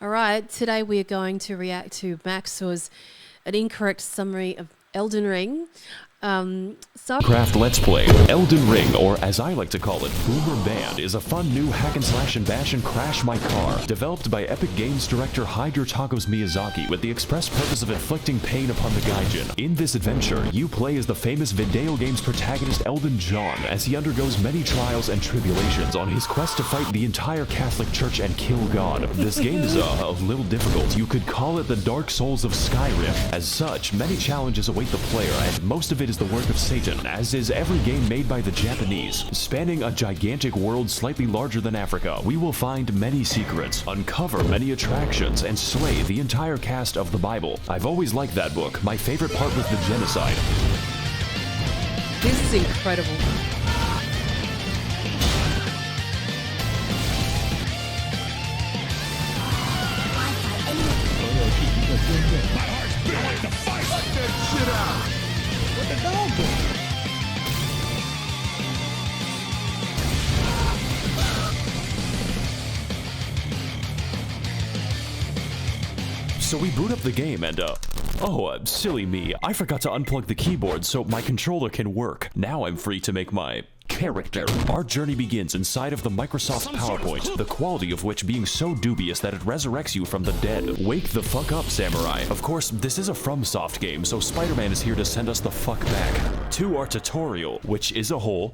All right, today we are going to react to Max0r's an incorrect summary of Elden Ring. Craft Let's Play. Elden Ring, or as I like to call it, Boomer Band, is a fun new hack and slash and bash and crash my car, developed by Epic Games director Hideo Miyazaki with the express purpose of inflicting pain upon the Gaijin. In this adventure, you play as the famous video game's protagonist Elden John as he undergoes many trials and tribulations on his quest to fight the entire Catholic Church and kill God. This game is a little difficult. You could call it the Dark Souls of Skyrim. As such, many challenges await the player, and most of it is the work of Satan, as is every game made by the Japanese. Spanning a gigantic world slightly larger than Africa, we will find many secrets, uncover many attractions, and slay the entire cast of the Bible. I've always liked that book. My favorite part was the genocide. This is incredible. So we boot up the game and, silly me, I forgot to unplug the keyboard so my controller can work. Now I'm free to make my character. Our journey begins inside of the Microsoft PowerPoint, the quality of which being so dubious that it resurrects you from the dead. Wake the fuck up, samurai. Of course, this is a FromSoft game, so Spider-Man is here to send us the fuck back. To our tutorial, which is a whole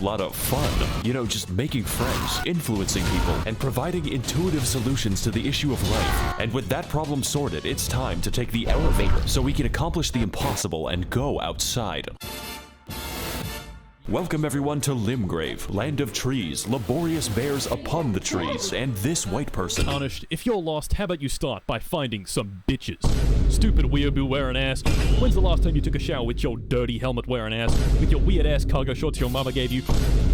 lot of fun. You know, just making friends, influencing people, and providing intuitive solutions to the issue of life. And with that problem sorted, it's time to take the elevator so we can accomplish the impossible and go outside. Welcome everyone to Limgrave, land of trees, laborious bears upon the trees, and this white person. Tarnished, if you're lost, how about you start by finding some bitches? Stupid weeaboo wearing ass. When's the last time you took a shower with your dirty helmet wearing ass? With your weird ass cargo shorts your mama gave you?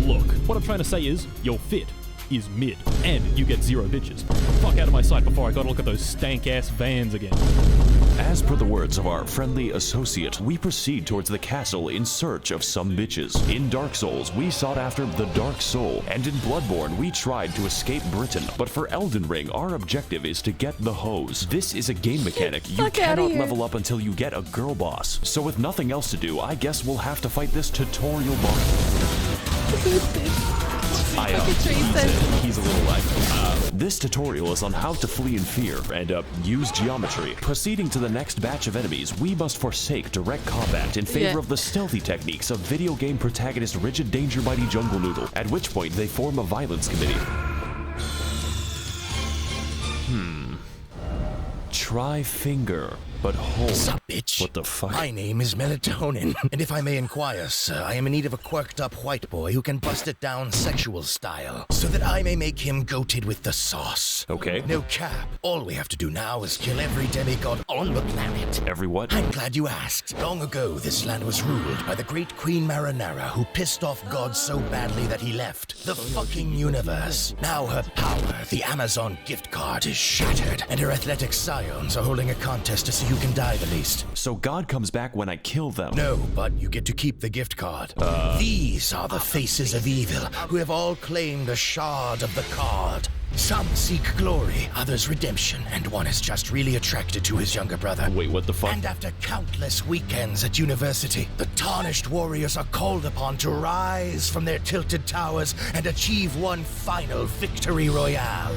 Look, what I'm trying to say is, your fit is mid, and you get 0 bitches. Fuck out of my sight before I gotta look at those stank ass vans again. As per the words of our friendly associate, we proceed towards the castle in search of some bitches. In Dark Souls, we sought after the Dark Soul, and in Bloodborne, we tried to escape Britain. But for Elden Ring, our objective is to get the hose. This is a game mechanic. You cannot level up until you get a girl boss. So with nothing else to do, I guess we'll have to fight this tutorial boss. He's a little like, this tutorial is on how to flee in fear and use geometry. Proceeding to the next batch of enemies, we must forsake direct combat in favor of the stealthy techniques of video game protagonist Rigid Danger Mighty Jungle Noodle, at which point they form a violence committee. Try finger, but hold. Sup, bitch? What the fuck? My name is Melatonin, and if I may inquire, sir, I am in need of a quirked-up white boy who can bust it down sexual style, so that I may make him goated with the sauce. Okay. No cap. All we have to do now is kill every demigod on the planet. Every what? I'm glad you asked. Long ago, this land was ruled by the great Queen Marinara, who pissed off God so badly that he left the fucking universe. Now her power, the Amazon gift card, is shattered, and her athletic scions are holding a contest to see who can die the least. So God comes back when I kill them? No, but you get to keep the gift card. These are the faces of evil, who have all claimed a shard of the card. Some seek glory, others redemption, and one is just really attracted to his younger brother. Wait, what the fuck? And after countless weekends at university, the tarnished warriors are called upon to rise from their tilted towers and achieve one final victory royale.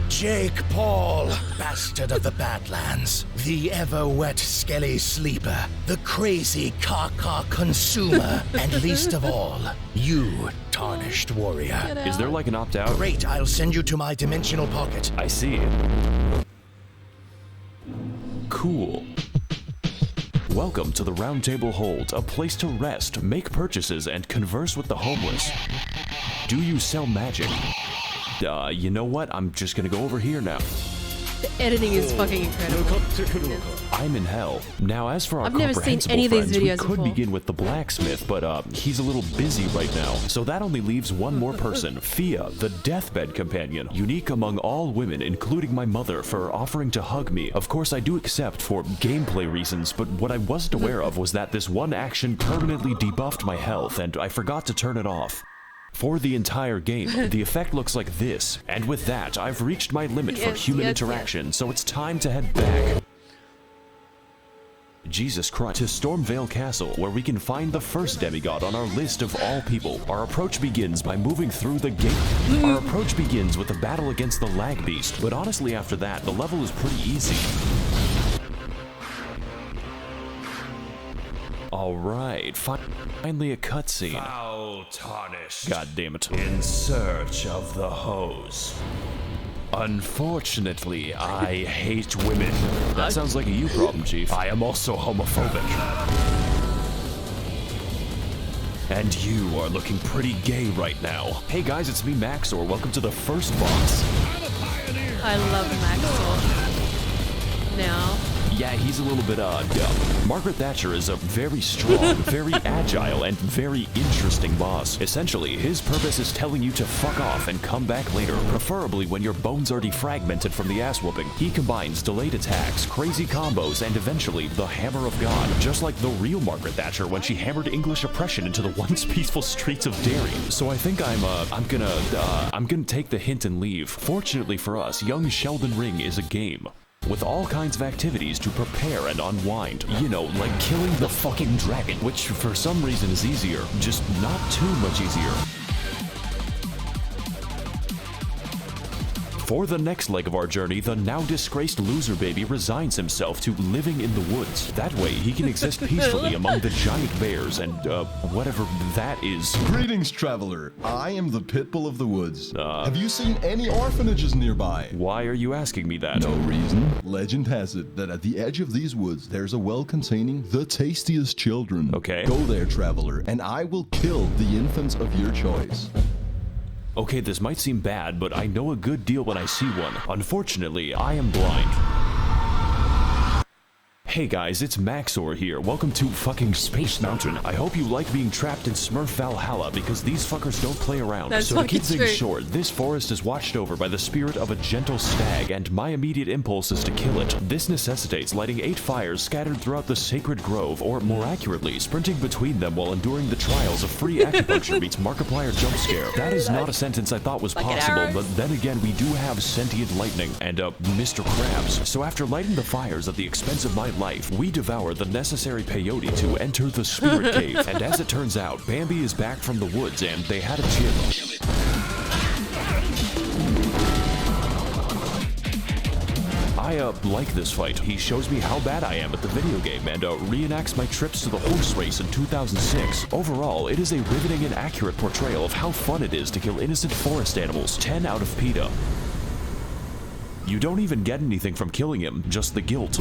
Jake Paul, bastard of the Badlands, the ever-wet skelly sleeper, the crazy caca consumer, and least of all, you, tarnished warrior. Is there like an opt-out? Great, I'll send you to my dimensional pocket. I see. Cool. Welcome to the Round Table Hold, a place to rest, make purchases, and converse with the homeless. Do you sell magic? You know what? I'm just gonna go over here now. The editing is fucking incredible. I'm in hell. Now, as for our I've never seen comprehensible any of these friends, videos we could before. begin with the blacksmith, but he's a little busy right now. So that only leaves one more person, Fia, the deathbed companion, unique among all women, including my mother, for offering to hug me. Of course, I do accept for gameplay reasons, but what I wasn't aware of was that this one action permanently debuffed my health, and I forgot to turn it off. for the entire game. The effect looks like this. And with that, I've reached my limit for human interaction, so it's time to head back. Jesus Christ, to Stormveil Castle, where we can find the first demigod on our list of all people. Our approach begins by moving through the gate. Our approach begins with a battle against the lag beast, but honestly after that, the level is pretty easy. Alright, finally a cutscene. Foul tarnished. God damn it. In search of the hose. Unfortunately, I hate women. That sounds like a you problem, Chief. I am also homophobic. And you are looking pretty gay right now. Hey guys, it's me, Max0r. Welcome to the first boss. I love Max0r. Now. Yeah, he's a little bit, dumb. Margit Thatcher is a very strong, very agile, and very interesting boss. Essentially, his purpose is telling you to fuck off and come back later, preferably when your bones are defragmented from the ass-whooping. He combines delayed attacks, crazy combos, and eventually the Hammer of God, just like the real Margit Thatcher when she hammered English oppression into the once peaceful streets of Derry. So I think I'm gonna take the hint and leave. Fortunately for us, young Sheldon Ring is a game with all kinds of activities to prepare and unwind. You know, like killing the fucking dragon, which for some reason is easier, just not too much easier. For the next leg of our journey, the now disgraced loser baby resigns himself to living in the woods. That way, he can exist peacefully among the giant bears and, whatever that is. Greetings, traveler. I am the Pitbull of the woods. Have you seen any orphanages nearby? Why are you asking me that? No reason. Legend has it that at the edge of these woods, there's a well containing the tastiest children. Okay. Go there, traveler, and I will kill the infants of your choice. Okay, this might seem bad, but I know a good deal when I see one. Unfortunately, I am blind. Hey guys, it's Max0r here. Welcome to fucking Space Mountain. I hope you like being trapped in Smurf Valhalla because these fuckers don't play around. That's so to keep fucking things true. short, this forest is watched over by the spirit of a gentle stag, and my immediate impulse is to kill it. This necessitates lighting 8 fires scattered throughout the sacred grove, or more accurately, sprinting between them while enduring the trials of free acupuncture meets Markiplier jump scare. That is not a sentence I thought was possible, but then again, we do have sentient lightning and, Mr. Krabs. So after lighting the fires at the expense of my life, we devour the necessary peyote to enter the spirit cave, and as it turns out, Bambi is back from the woods and they had a chip. I like this fight. He shows me how bad I am at the video game and reenacts my trips to the horse race in 2006. Overall, it is a riveting and accurate portrayal of how fun it is to kill innocent forest animals. 10 out of PETA. You don't even get anything from killing him, just the guilt.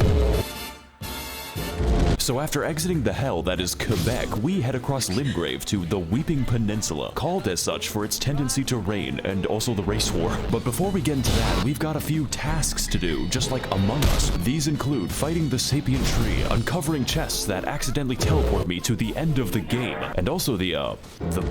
So after exiting the hell that is Quebec, we head across Limgrave to the Weeping Peninsula, called as such for its tendency to rain and also the race war. But before we get into that, we've got a few tasks to do, just like Among Us. These include fighting the sapient tree, uncovering chests that accidentally teleport me to the end of the game, and also the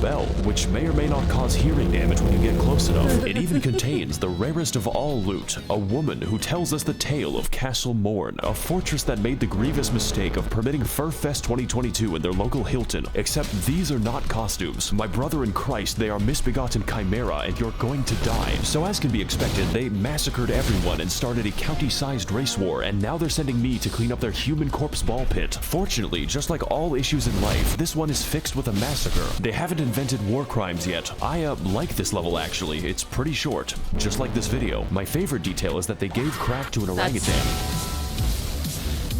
bell, which may or may not cause hearing damage when you get close enough. It even contains the rarest of all loot, a woman who tells us the tale of Castle Morn, a fortress that made the grievous mistake of permitting Furfest 2022 in their local Hilton. Except these are not costumes. My brother in Christ, they are misbegotten chimera and you're going to die. So as can be expected, they massacred everyone and started a county-sized race war, and now they're sending me to clean up their human corpse ball pit. Fortunately, just like all issues in life, this one is fixed with a massacre. They haven't invented war crimes yet. I like this level actually. It's pretty short, just like this video. My favorite detail is that they gave crack to an orangutan.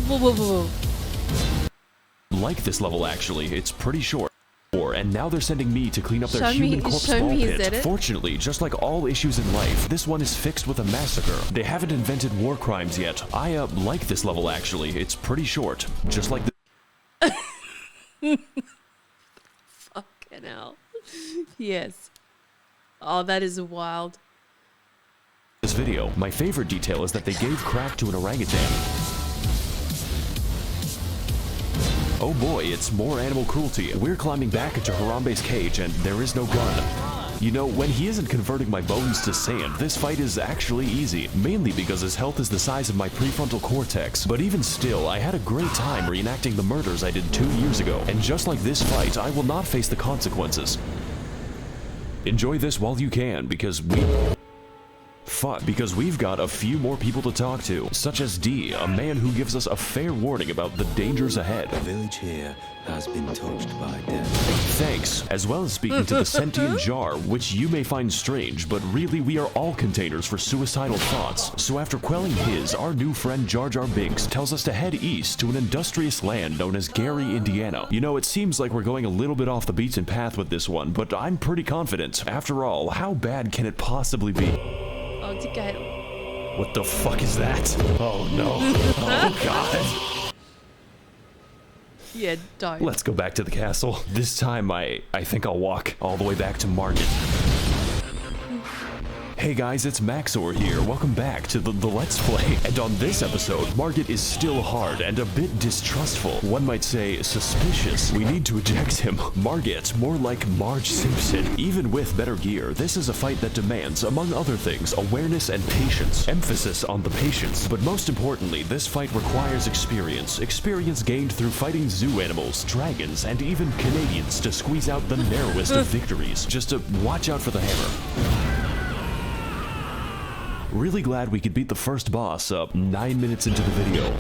Whoa, whoa, whoa, whoa. Like this level actually, it's pretty short. And now they're sending me to clean up their Show me- human corpse show ball me his pit. edit. Fortunately, just like all issues in life, this one is fixed with a massacre. They haven't invented war crimes yet. I like this level actually. It's pretty short, just like Fucking hell. Yes. Oh, that is wild. this video. My favorite detail is that they gave crack to an orangutan. Oh boy, it's more animal cruelty. We're climbing back into Harambe's cage and there is no gun. You know, when he isn't converting my bones to sand, this fight is actually easy, mainly because his health is the size of my prefrontal cortex. But even still, I had a great time reenacting the murders I did 2 years ago, and just like this fight, I will not face the consequences. Enjoy this while you can, because we've got a few more people to talk to, such as D, a man who gives us a fair warning about the dangers ahead. The village here has been touched by death. Thanks, as well as speaking to the sentient jar, which you may find strange, but really we are all containers for suicidal thoughts. So after quelling his, our new friend Jar Jar Binks tells us to head east to an industrious land known as Gary, Indiana. You know, it seems like we're going a little bit off the beaten path with this one, but I'm pretty confident. After all, how bad can it possibly be? Oh, it's okay. What the fuck is that? Oh no. Oh god. Yeah, don't. Let's go back to the castle. This time I think I'll walk all the way back to Margit. Hey guys, it's Max0r here. Welcome back to the Let's Play. And on this episode, Margit is still hard and a bit distrustful. One might say suspicious. We need to eject him. Margit, more like Marge Simpson. Even with better gear, this is a fight that demands, among other things, awareness and patience. Emphasis on the patience. But most importantly, this fight requires experience. Experience gained through fighting zoo animals, dragons, and even Canadians to squeeze out the narrowest of victories. Just to watch out for the hammer. Really glad we could beat the first boss up 9 minutes into the video.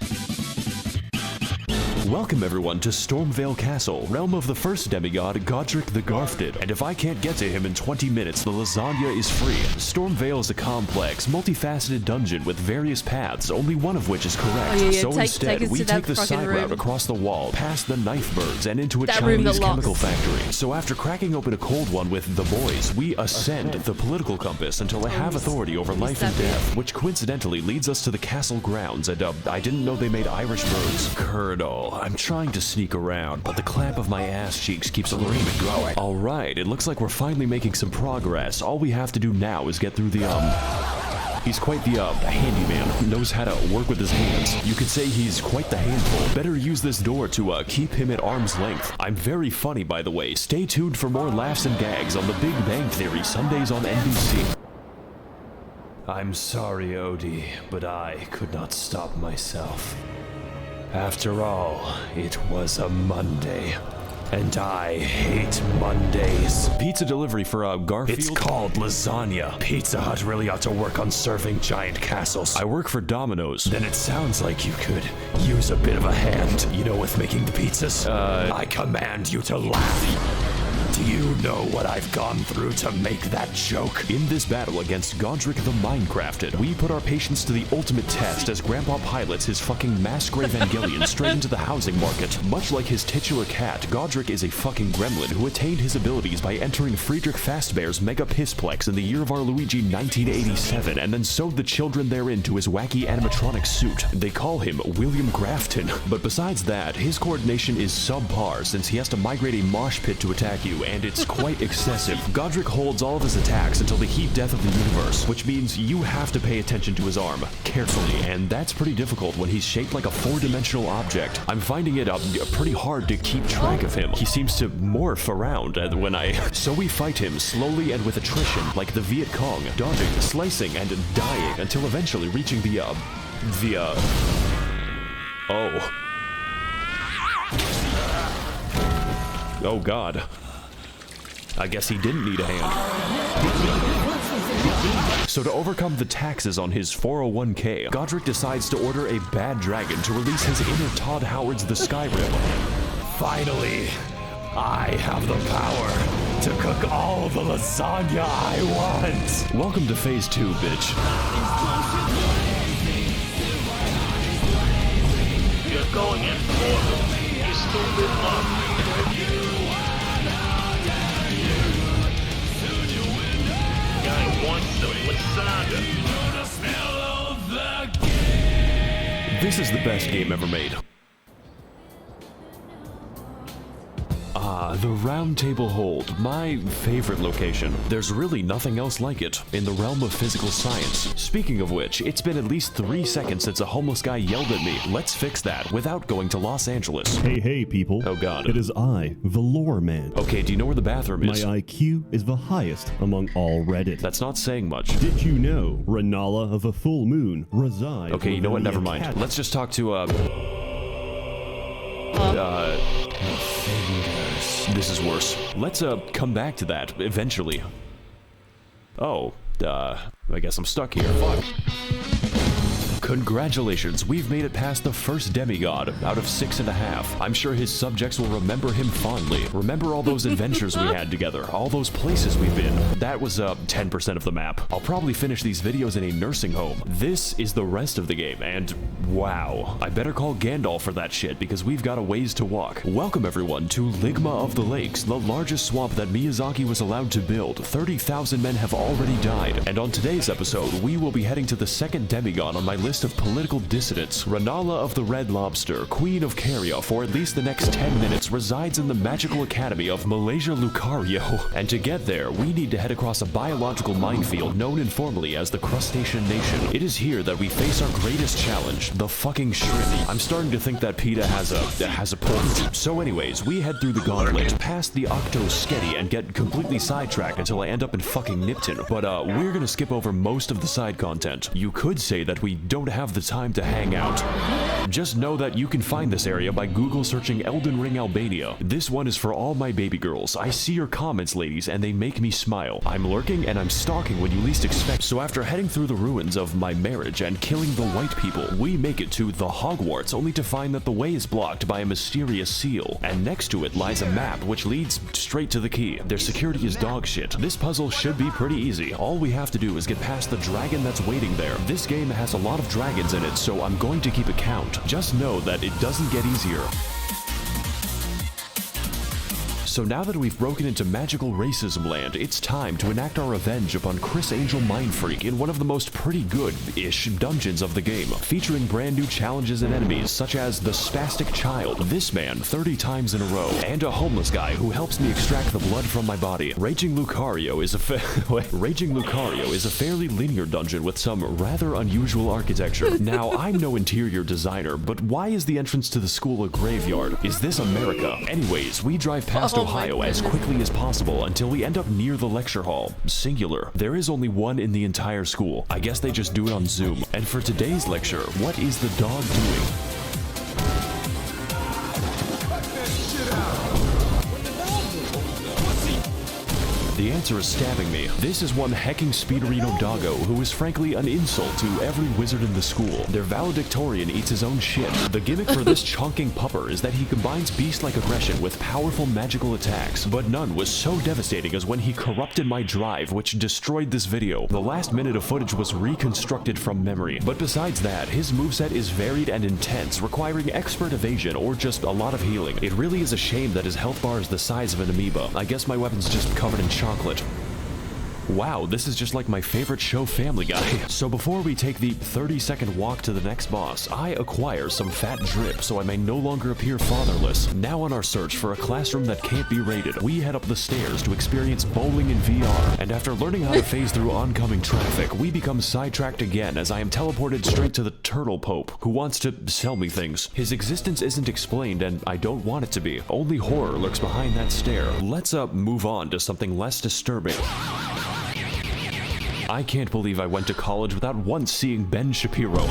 Welcome everyone to Stormveil Castle, realm of the first demigod, Godrick the Grafted. And if I can't get to him in 20 minutes, the lasagna is free. Stormveil is a complex, multifaceted dungeon with various paths, only one of which is correct. So instead, we take the side route across the wall, past the knife birds, and into a Chinese chemical factory. So after cracking open a cold one with the boys, we ascend the political compass until I have authority over life and death, which coincidentally leads us to the castle grounds, and I didn't know they made Irish birds. Colonel, I'm trying to sneak around, but the clamp of my ass cheeks keeps growing. Alright, it looks like we're finally making some progress. All we have to do now is get through the, He's quite the, handyman. Knows how to work with his hands. You could say he's quite the handful. Better use this door to, keep him at arm's length. I'm very funny, by the way. Stay tuned for more laughs and gags on The Big Bang Theory, Sundays on NBC. I'm sorry, Odie, but I could not stop myself. After all, it was a Monday, and I hate Mondays. Pizza delivery for, Garfield? It's called lasagna. Pizza Hut really ought to work on serving giant castles. I work for Domino's. Then it sounds like you could use a bit of a hand, you know, with making the pizzas. I command you to laugh. Do you know what I've gone through to make that joke? In this battle against Godrick the Minecrafted, we put our patience to the ultimate test as Grandpa pilots his fucking Max0r Evangelion straight into the housing market. Much like his titular cat, Godrick is a fucking gremlin who attained his abilities by entering Friedrich Fastbear's Mega Pissplex in the year of our Luigi 1987 and then sewed the children therein to his wacky animatronic suit. They call him William Grafton, but besides that, his coordination is subpar since he has to migrate a mosh pit to attack you, and it's quite excessive. Godrick holds all of his attacks until the heat death of the universe, which means you have to pay attention to his arm carefully, and that's pretty difficult when he's shaped like a four-dimensional object. I'm finding it pretty hard to keep track of him. He seems to morph around so we fight him slowly and with attrition, like the Viet Cong, dodging, slicing, and dying until eventually reaching Oh god. I guess he didn't need a hand. So to overcome the taxes on his 401k, Godrick decides to order a bad dragon to release his inner Todd Howard's The Skyrim. Finally, I have the power to cook all the lasagna I want. Welcome to phase 2, bitch. You're going in for you stupid mom. Guy wants the lasagna. This is the best game ever made. The Round Table Hold, my favorite location. There's really nothing else like it in the realm of physical science. Speaking of which, it's been at least 3 seconds since a homeless guy yelled at me. Let's fix that without going to Los Angeles. Hey, people. Oh god. It is I, the Lore Man. Okay, do you know where the bathroom is? My IQ is the highest among all Reddit. That's not saying much. Did you know Rennala of a full moon resides? Okay, you know what? Never mind. Academy. Let's just talk to, This is worse. Let's, come back to that eventually. Oh, I guess I'm stuck here. Fuck. Congratulations, we've made it past the first demigod out of 6.5. I'm sure his subjects will remember him fondly. Remember all those adventures we had together, all those places we've been. That was 10% of the map. I'll probably finish these videos in a nursing home. This is the rest of the game, and wow. I better call Gandalf for that shit because we've got a ways to walk. Welcome everyone to Ligma of the Lakes, the largest swamp that Miyazaki was allowed to build. 30,000 men have already died, and on today's episode, we will be heading to the second demigod on my list of political dissidents. Rennala of the Red Lobster, Queen of Caria for at least the next 10 minutes, resides in the magical academy of Malaysia Lucaria. And to get there, we need to head across a biological minefield known informally as the Crustacean Nation. It is here that we face our greatest challenge, the fucking shrimp. I'm starting to think that PETA has a point. So anyways, we head through the gauntlet, past the Octo Sketty, and get completely sidetracked until I end up in fucking Nipton. But we're gonna skip over most of the side content. You could say that we don't have the time to hang out. Just know that you can find this area by Google searching Elden Ring Albania. This one is for all my baby girls. I see your comments, ladies, and they make me smile. I'm lurking and I'm stalking when you least expect. So after heading through the ruins of my marriage and killing the white people, we make it to the Hogwarts, only to find that the way is blocked by a mysterious seal. And next to it lies a map which leads straight to the key. Their security is dog shit. This puzzle should be pretty easy. All we have to do is get past the dragon that's waiting there. This game has a lot of dragons in it, so I'm going to keep a count. Just know that it doesn't get easier. So now that we've broken into magical racism land, it's time to enact our revenge upon Chris Angel Mindfreak in one of the most pretty good-ish dungeons of the game, featuring brand new challenges and enemies such as the Spastic Child, this man 30 times in a row, and a homeless guy who helps me extract the blood from my body. Raging Lucario is a fairly linear dungeon with some rather unusual architecture. Now, I'm no interior designer, but why is the entrance to the school a graveyard? Is this America? Anyways, we drive past Ohio as quickly as possible until we end up near the lecture hall. Singular. There is only one in the entire school. I guess they just do it on Zoom. And for today's lecture, what is the dog doing? The answer is stabbing me. This is one hecking Speederino doggo who is frankly an insult to every wizard in the school. Their valedictorian eats his own shit. The gimmick for this chonking pupper is that he combines beast-like aggression with powerful magical attacks, but none was so devastating as when he corrupted my drive, which destroyed this video. The last minute of footage was reconstructed from memory, but besides that, his moveset is varied and intense, requiring expert evasion or just a lot of healing. It really is a shame that his health bar is the size of an amoeba. I guess my weapon's just covered in chocolate. Wow, this is just like my favorite show, Family Guy. So before we take the 30-second walk to the next boss, I acquire some fat drip so I may no longer appear fatherless. Now on our search for a classroom that can't be raided, we head up the stairs to experience bowling in VR. And after learning how to phase through oncoming traffic, we become sidetracked again as I am teleported straight to the Turtle Pope, who wants to sell me things. His existence isn't explained, and I don't want it to be. Only horror lurks behind that stare. Let's move on to something less disturbing. I can't believe I went to college without once seeing Ben Shapiro.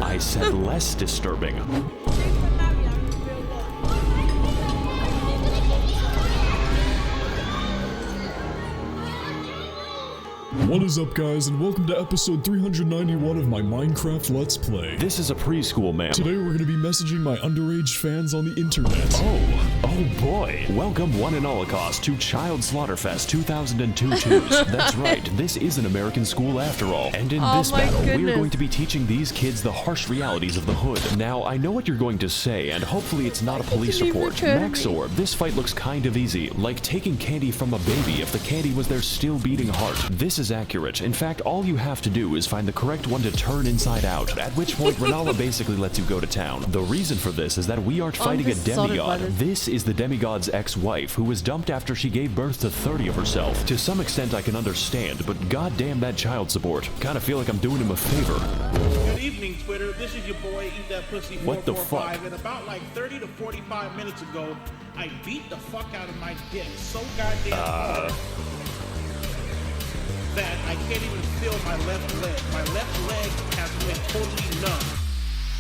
I said less disturbing. What is up, guys, and welcome to episode 391 of my Minecraft Let's Play. This is a preschool, ma'am. Today we're going to be messaging my underage fans on the internet. Oh boy. Welcome one and all cost to Child Slaughterfest 2002 That's right, this is an American school after all. And in this battle, we're going to be teaching these kids the harsh realities of the hood. Now, I know what you're going to say, and hopefully it's not a police report. Max0r, this fight looks kind of easy, like taking candy from a baby if the candy was their still beating heart. This is accurate. In fact, all you have to do is find the correct one to turn inside out, at which point Rennala basically lets you go to town. The reason for this is that we aren't fighting a demigod. This is the demigod's ex-wife, who was dumped after she gave birth to 30 of herself. To some extent I can understand, but goddamn that child support. Kinda feel like I'm doing him a favor. Good evening, Twitter. This is your boy, Eat That Pussy 445. What the fuck? And about like 30 to 45 minutes ago, I beat the fuck out of my dick so goddamn hard that I can't even feel my left leg. My left leg has been totally numb.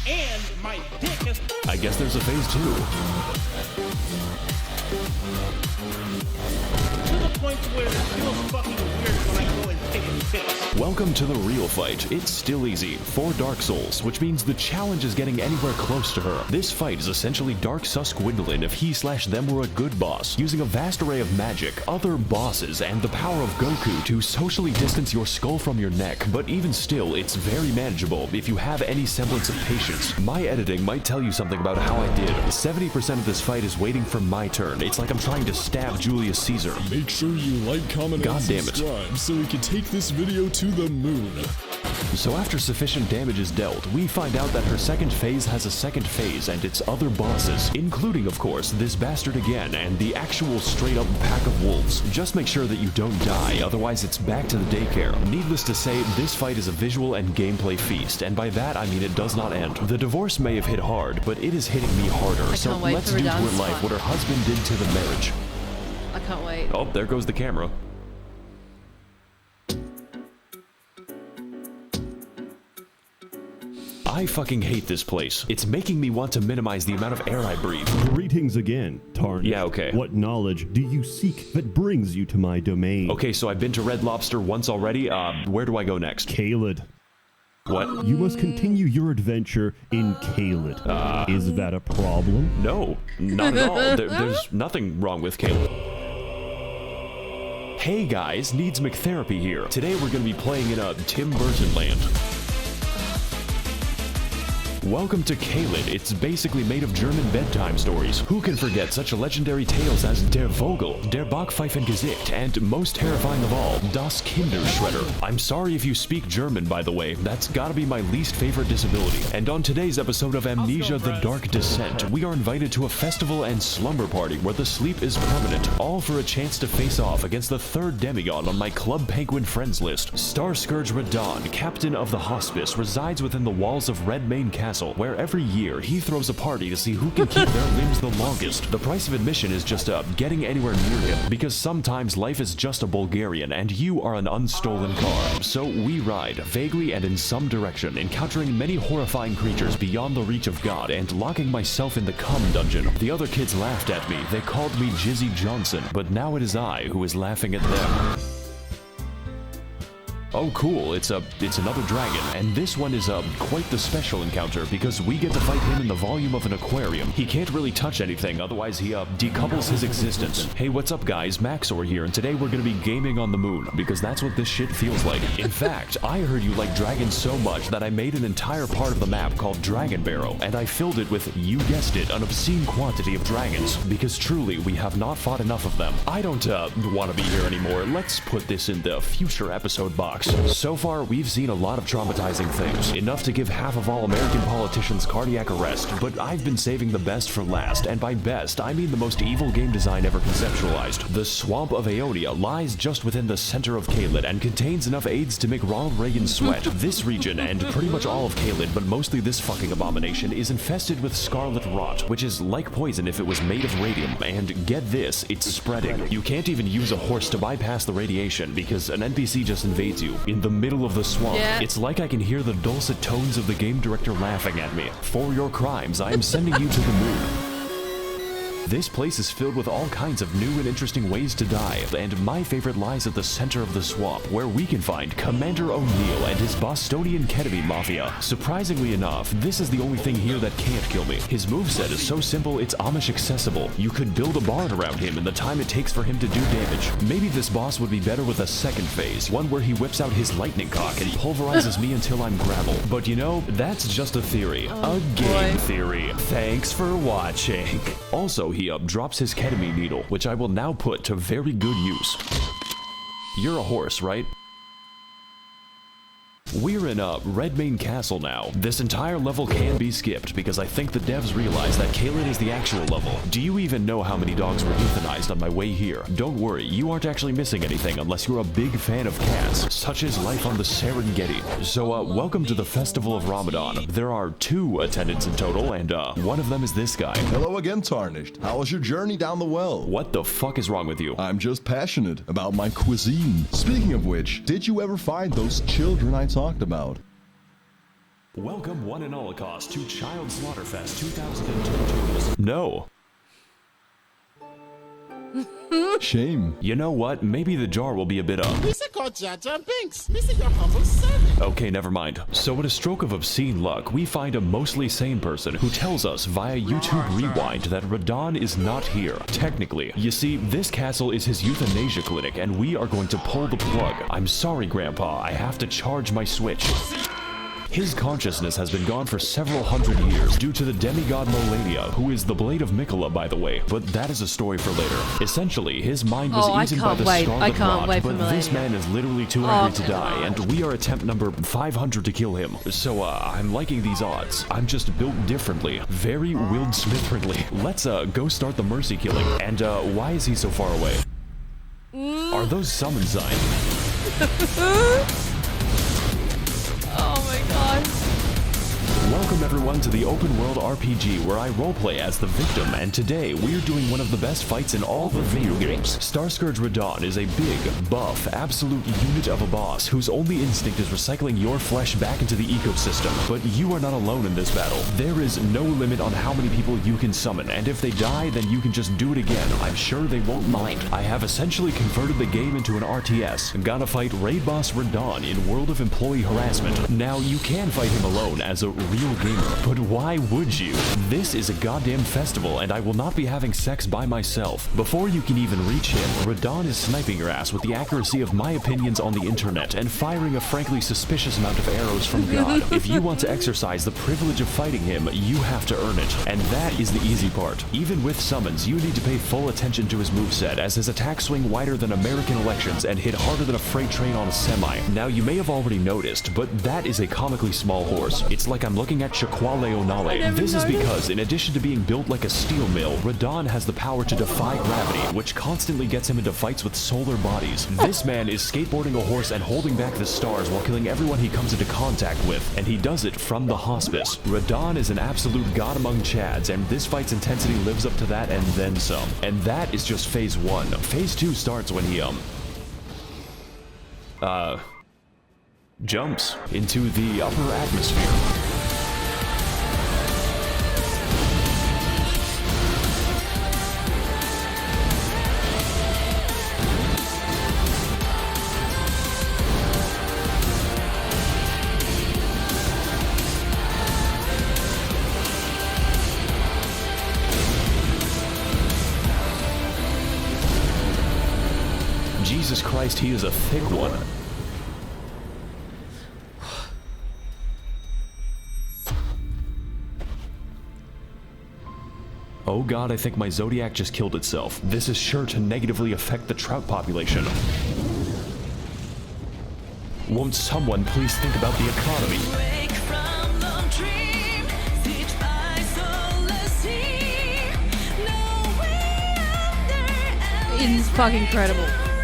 And my dick has... I guess there's a phase 2. To the point where it feels fucking weird when I go and take a piss. Welcome to the real fight. It's still easy. 4 Dark Souls, which means the challenge is getting anywhere close to her. This fight is essentially Dark Sus Gwendolyn if he/them were a good boss, using a vast array of magic, other bosses, and the power of Goku to socially distance your skull from your neck. But even still, it's very manageable if you have any semblance of patience. My editing might tell you something about how I did. 70% of this fight is waiting for my turn. It's like I'm trying to stab Julius Caesar. Make sure you like, comment, and subscribe so we can take this video to the moon. So after sufficient damage is dealt, we find out that her second phase has a second phase and its other bosses, including, of course, this bastard again and the actual straight-up pack of wolves. Just make sure that you don't die, otherwise it's back to the daycare. Needless to say, this fight is a visual and gameplay feast, and by that I mean it does not end. The divorce may have hit hard, but it is hitting me harder, so let's do to her life what her husband did to the marriage. I can't wait. Oh, there goes the camera. I fucking hate this place. It's making me want to minimize the amount of air I breathe. Greetings again, Tarnished. Yeah, okay. What knowledge do you seek that brings you to my domain? Okay, so I've been to Red Lobster once already. Where do I go next? Caelid. What? You must continue your adventure in Caelid. Is that a problem? No, not at all. There's nothing wrong with Caelid. Hey guys, Needs McTherapy here. Today we're going to be playing in a Tim Burton land. Welcome to Caelid. It's basically made of German bedtime stories. Who can forget such legendary tales as Der Vogel, Der Backpfeifengesicht, and most terrifying of all, Das Kinderschredder. I'm sorry if you speak German, by the way. That's gotta be my least favorite disability. And on today's episode of Amnesia The Dark Descent, we are invited to a festival and slumber party where the sleep is permanent, all for a chance to face off against the third demigod on my Club Penguin friends list. Starscourge Radahn, captain of the hospice, resides within the walls of Redmane Castle, where every year he throws a party to see who can keep their limbs the longest. The price of admission is just getting anywhere near him, because sometimes life is just a Bulgarian and you are an unstolen car. So we ride, vaguely and in some direction, encountering many horrifying creatures beyond the reach of God and locking myself in the cum dungeon. The other kids laughed at me. They called me Jizzy Johnson, but now it is I who is laughing at them. Oh cool, it's another dragon, and this one is quite the special encounter because we get to fight him in the volume of an aquarium. He can't really touch anything, otherwise he decouples his existence. Hey, what's up guys, Max0r here, and today we're gonna be gaming on the moon, because that's what this shit feels like. In fact, I heard you like dragons so much that I made an entire part of the map called Dragon Barrow, and I filled it with, you guessed it, an obscene quantity of dragons, because truly we have not fought enough of them. I don't want to be here anymore. Let's put this in the future episode box. So far, we've seen a lot of traumatizing things, enough to give half of all American politicians cardiac arrest, but I've been saving the best for last, and by best, I mean the most evil game design ever conceptualized. The Swamp of Aeonia lies just within the center of Caelid and contains enough AIDS to make Ronald Reagan sweat. This region, and pretty much all of Caelid, but mostly this fucking abomination, is infested with scarlet rot, which is like poison if it was made of radium, and get this, it's spreading. You can't even use a horse to bypass the radiation, because an NPC just invades you. In the middle of the swamp. Yeah. It's like I can hear the dulcet tones of the game director laughing at me. For your crimes, I am sending you to the moon. This place is filled with all kinds of new and interesting ways to die, and my favorite lies at the center of the swamp, where we can find Commander O'Neill and his Bostonian ketamine mafia. Surprisingly enough, this is the only thing here that can't kill me. His moveset is so simple it's Amish accessible. You could build a barn around him in the time it takes for him to do damage. Maybe this boss would be better with a second phase, one where he whips out his lightning cock and pulverizes me until I'm gravel. But you know, that's just a theory. A game theory. Thanks for watching. Also, he drops his ketamine needle, which I will now put to very good use. You're a horse, right? We're in Redmane Castle now. This entire level can be skipped because I think the devs realized that Caelid is the actual level. Do you even know how many dogs were euthanized on my way here? Don't worry, you aren't actually missing anything unless you're a big fan of cats, such as life on the Serengeti. So welcome to the Festival of Ramadan. There are 2 attendants in total, and one of them is this guy. Hello again, Tarnished. How was your journey down the well? What the fuck is wrong with you? I'm just passionate about my cuisine. Speaking of which, did you ever find those children I talked about? Welcome one and holocaust to Child Slaughterfest 2022. No. Shame. You know what? Maybe the jar will be a bit up. This is called Jar Jar Binks. This is your humble servant. Okay, never mind. So with a stroke of obscene luck, we find a mostly sane person who tells us via YouTube Rewind that Radahn is not here. Technically. You see, this castle is his euthanasia clinic and we are going to pull the plug. I'm sorry, Grandpa. I have to charge my Switch. His consciousness has been gone for several hundred years due to the demigod Malenia, who is the Blade of Mikola, by the way, but that is a story for later. Essentially, his mind was eaten by the Scarlet Rot, but this man is literally too angry to die, and we are attempt number 500 to kill him. So, I'm liking these odds. I'm just built differently. Very Will Smith-friendly. Let's, go start the mercy killing. And, why is he so far away? Are those summon signs? Oh my god. Welcome everyone to the open world RPG where I roleplay as the victim, and today we're doing one of the best fights in all the video games. Starscourge Radahn is a big, buff, absolute unit of a boss whose only instinct is recycling your flesh back into the ecosystem. But you are not alone in this battle. There is no limit on how many people you can summon, and if they die, then you can just do it again. I'm sure they won't mind. I have essentially converted the game into an RTS. I'm gonna fight Raid Boss Radahn in World of Employee Harassment. Now, you can fight him alone as a real gamer, but why would you? This is a goddamn festival, and I will not be having sex by myself. Before you can even reach him, Radahn is sniping your ass with the accuracy of my opinions on the internet and firing a frankly suspicious amount of arrows from God. If you want to exercise the privilege of fighting him, you have to earn it, and that is the easy part. Even with summons, you need to pay full attention to his moveset, as his attacks swing wider than American elections and hit harder than a freight train on a semi. Now, you may have already noticed, but that is a comically small horse. It's like I'm looking at Shaquale Onale. This is because, in addition to being built like a steel mill, Radahn has the power to defy gravity, which constantly gets him into fights with solar bodies. This man is skateboarding a horse and holding back the stars while killing everyone he comes into contact with, and he does it from the hospice. Radahn is an absolute god among Chads, and this fight's intensity lives up to that and then some. And that is just phase 1. Phase 2 starts when he, jumps into the upper atmosphere. Jesus Christ, he is a thick one. Oh god, I think my Zodiac just killed itself. This is sure to negatively affect the trout population. Won't someone please think about the economy? It is fucking incredible.